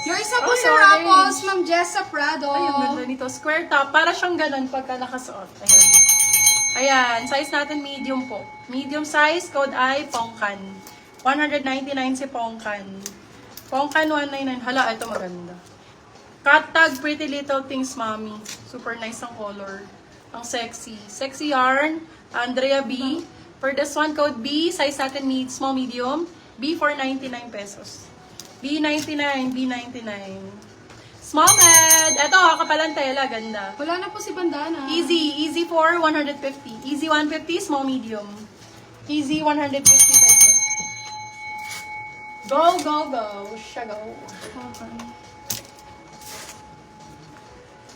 Yours na po si Rapples, Ma'am Jessa Prado. Ay, ang ganda nito. Square top. Para siyang ganun pagka nakasuot. Ayan. Ayan. Size natin medium po. Medium size. Code ay Pongkan. 199 si Pongkan. Pongkan 199. Hala, ito maganda. Cut tag Pretty Little Things, Mommy. Super nice ang color. Ang sexy. Sexy yarn. Andrea B. For this one, code B. Size natin small medium. B for 99 pesos. B99, B99. Small med. Ito, kapalang tela. Ganda. Wala na po si Bandana. Easy for 150. Easy 150, small medium. Easy 150 pesos. Go, go, go. Siya go. Okay.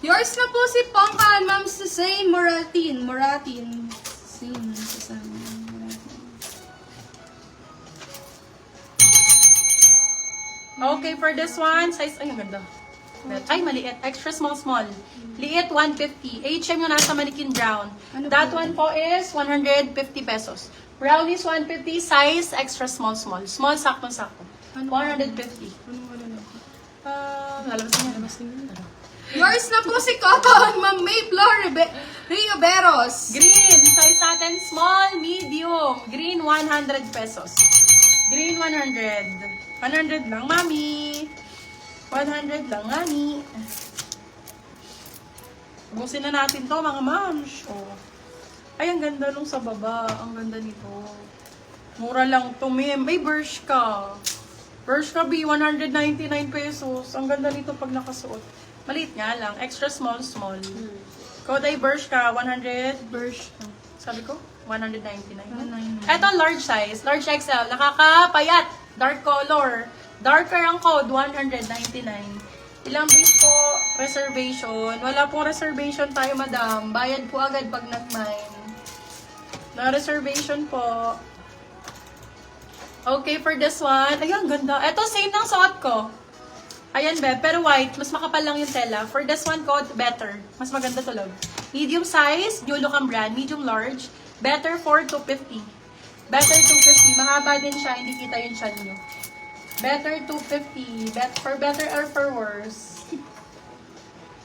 Yours na po si Pongkan, Ma'am Sasay Moratin. Same. Sasay Moratin. Okay, for this one, size, ay, ang ganda. Ay, maliit. Extra small. Liit, 150. HM yung nasa manikin brown. Ano That po? one po is 150 pesos. Brown is 150, size extra small. Small, sakto-sakto. Ano? 150. Lalabas niya. Yours na po si Cotton, Ma'am May Flor Rio Beros. Green, size natin, small, medium. Green, 100 pesos. Green, 100. 100 lang, Mami. 100 lang, Mami. Ubusin na natin to, mga moms. Oh. Ay, ang ganda nung sa baba. Ang ganda nito. Mura lang to, ma'am. May Bershka. Bershka B, 199 pesos. Ang ganda nito pag nakasuot. Maliit nga lang. Extra small. Code ay Bershka, 100. Bershka. Sabi ko, 199. Eto, large size. Large XL. Nakakapayat. Dark color. Darker ang code, 199. Ilang base po, reservation. Wala pong reservation tayo, madam. Bayad po agad pag nag-mine. Na reservation po. Okay, for this one. Ayan, ganda. Eto, same ng suot ko. Ayan, Beb. Pero white. Mas makapal lang yung tela. For this one, code, better. Mas maganda tulog. Medium size, Yolo Cam brand. Medium large. Better for 250. Better 250. Mahaba din siya. Hindi kita yung chan nyo. Better 250. For better or for worse.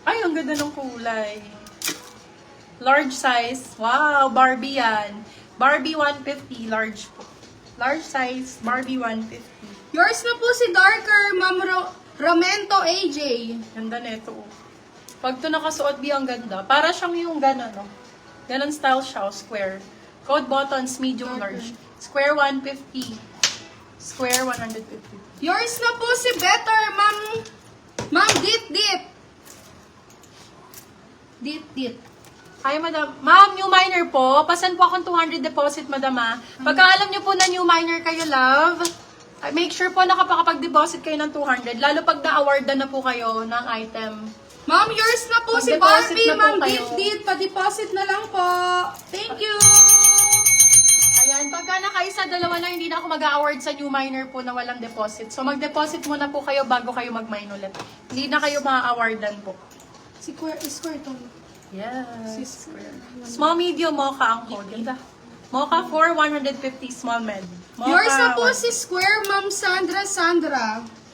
Ay, ang ganda ng kulay. Large size. Wow, Barbie yan. Barbie 150. Large po. Large size, Barbie 150. Yours na po si Darker, Ma'am Ramento AJ. Ganda nito. Pag ito nakasuot, ang ganda. Para siyang yung gano'n, no? Ganon style siya, square. Code buttons, medium large. Square 150. Square 150. Yours na po si Better, Ma'am Dit. Hi, madam. Ma'am, new minor po. Pasan po akong 200 deposit, madam, ha? Pagka alam niyo po na new minor kayo, love, make sure po nakapag-deposit kayo ng 200. Lalo pag na-awardan na po kayo ng item. Ma'am, yours na po si Mag-deposit Barbie, na po Ma'am kayo. Dit. Pa-deposit na lang po. Thank you. Ayan, pagka nakaisa, dalawa lang, hindi na ako mag-award sa new minor po na walang deposit. So, mag-deposit muna po kayo bago kayo mag-mine ulit. Hindi na kayo ma-awardan po. Square to. Yes. Small, medium, mocha ang code. Ganda. Mocha for 150, small med. Mocha, Yours na po si Square, Ma'am Sandra.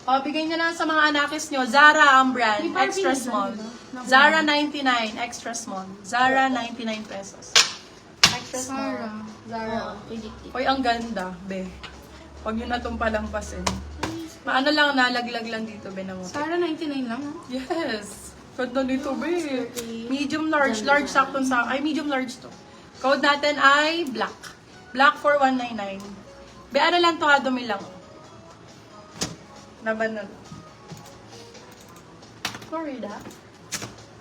O, bigay nyo na sa mga anakis nyo. Zara ang brand, May Barbie extra na small. dyan, diba? Zara 99, extra small. Zara 99 pesos. Extra small. Zara. Uy, ang ganda, be. Huwag nyo na itong palampasin. Maano lang, nalaglag lang dito, be, na mo. Zara 99 lang, ha? Yes. Ganda nito, be. Medium large, large saktong sa... Ay, medium large to. Code natin ay black. Black for 199. Be, ano lang to, ha? Dumi lang. Laban na. Florida.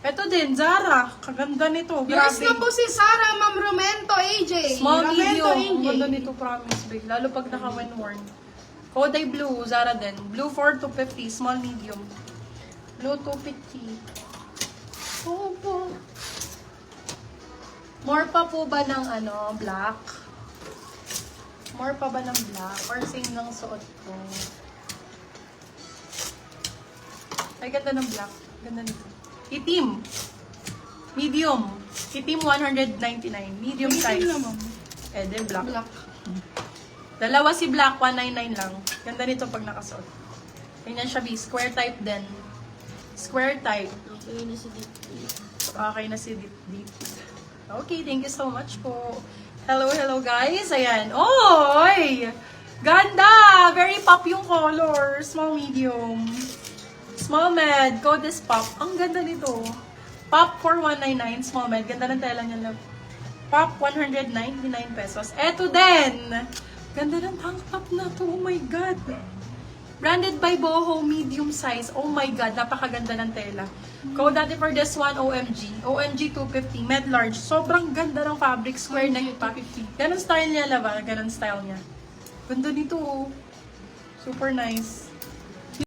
Ito din, Zara. Kaganda nito. Yours Grabe. na po si Sarah, Ma'am Romento AJ. Small, Romento medium. Ang AJ. ganda nito, promise, big. Lalo pag naka-when-worn. Code ay blue, Zara din. Blue for 250, small, medium. Blue 250. Oh, po. More pa po ba ng black? More pa ba ng black? Or same lang suot ko? Ay, ganda ng black. Ganda nito. Itim. Medium. Itim 199. Medium size. naman. Ede, black. Black. Dalawa si black, 199 lang. Ganda nito pag nakasuot. Tingnan siya, B. Square type din. Square type. Okay na si Deep. Okay na si Deep Deep. Okay, thank you so much po. Hello, hello guys. Ayan. Oy! Ganda! Very pop yung color. Small, medium. Small med. Code is pop. Ang ganda nito. Pop for 199. Small med. Ganda ng tela niya, love. Pop 199 pesos. Eto din. Ganda ng tank top na to. Oh my God. Branded by Boho. Medium size. Oh my God. Napakaganda ng tela. Code natin for this one, OMG. OMG 250. Med large. Sobrang ganda ng fabric. Square neck pa. Ganon style niya, love. Ganon style niya. Ganda nito. Oh. Super nice.